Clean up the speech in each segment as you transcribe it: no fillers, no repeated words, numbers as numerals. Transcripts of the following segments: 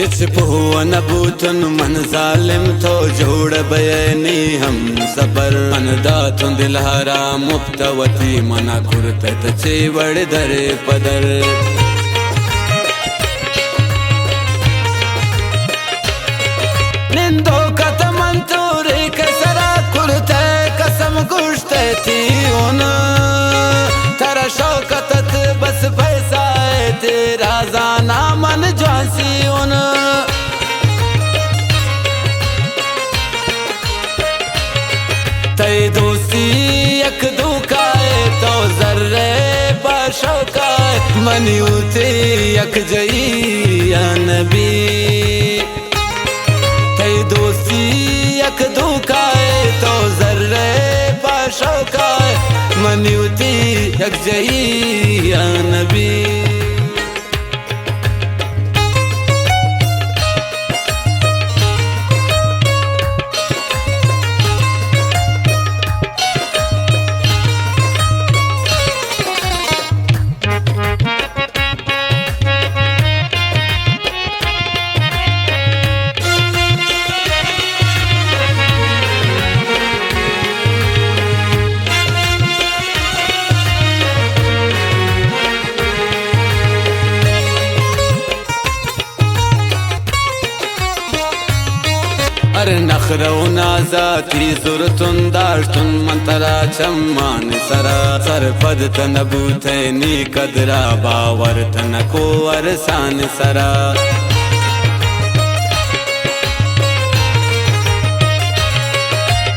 etch पुहुआ नबूतन मन जालिम तो जोड़ बयनी हम सबर मन दातुन दिलहारा मुफ्तवती मना कुर्तत चेवड़ दर पदर निंदो कतमंतूरे कसरा कुर्ते कसम कुश्ते थी उन तेरा शौकतत बस पैसा है तेरा जाना मन ज्वासी उन तई दोस्ती यक दुकाए तो जर्रे बाशौकाए मनियूते यक जई या नबी तई दोस्ती यक दुकाए तो जर्रे बाशौकाए मनियूती यक जई या नबी अरे नखरो नाजाती जुरतुन दाश्तुन मंतरा चम्मान सरा सरफद तनबूते नी कदरा बावर तनको अरसान सरा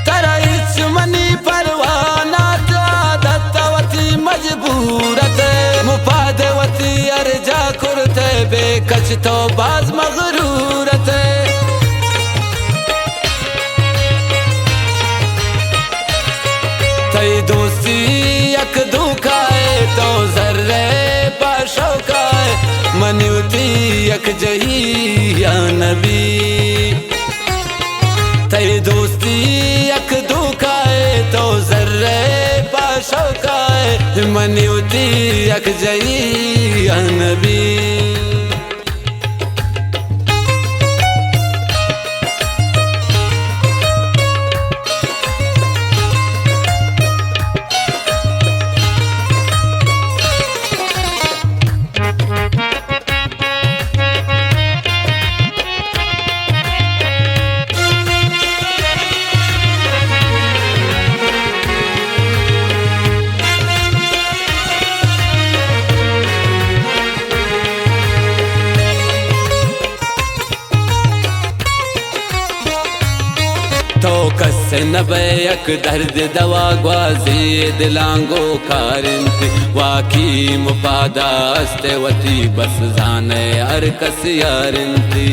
तरा इस्मनी परवाना दत्तवती मजबूरत मुफादवती अर्जा कुरते बेकच तो बाज मगरूरत तई दोस्ती यक दुखाए तो जर्रे बाशौकाए मनियूती यक जही या नबी तई दोस्ती यक दुखाए तो जर्रे बाशौकाए मनियूती यक जही या नबी तो कस नबयक दर्द दवा ग्वाजी दिलांगो कारंती वाकी मुफादा अस्ते वती बस जाने हर कस यारंती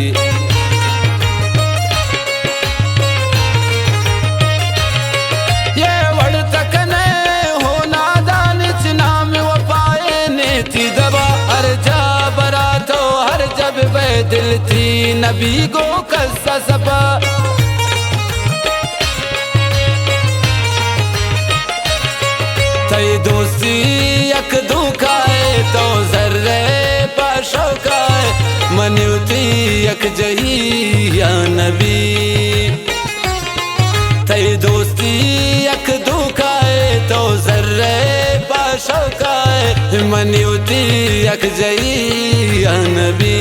ये वड़ तक ने हो नादानिच नाम वफाए ने थी दवा हर जा बरा तो हर जब बे दिल थी नबी गो कस्सा सबा तई दोस्ती यक दुखाए तो जर्रे बाशौकाए मनियूती यक जही या नबी तई दोस्ती यक दुखाए तो जर्रे बाशौकाए मनियूती यक जही या नबी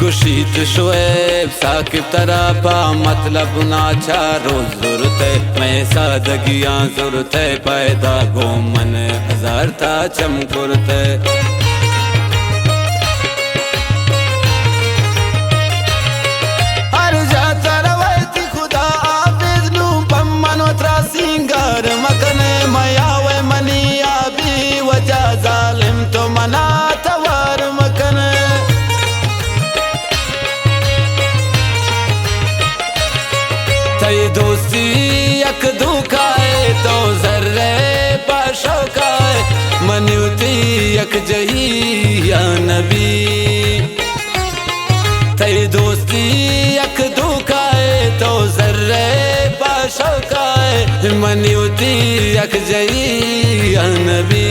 गुशीत शुएब साकिब तरापा मतलब नाचा रोज जुरते मैं सादगियाँ जुरते पैदा गो मन हजार ता चमकुरते हर जाता रवायती खुदा आबिद नू पम्मन वत्रा सिंगार मकने मयावे मनिया भी वज होती अख दुखाए तो जर्रे पाशो काए मनी होती अख जई नबी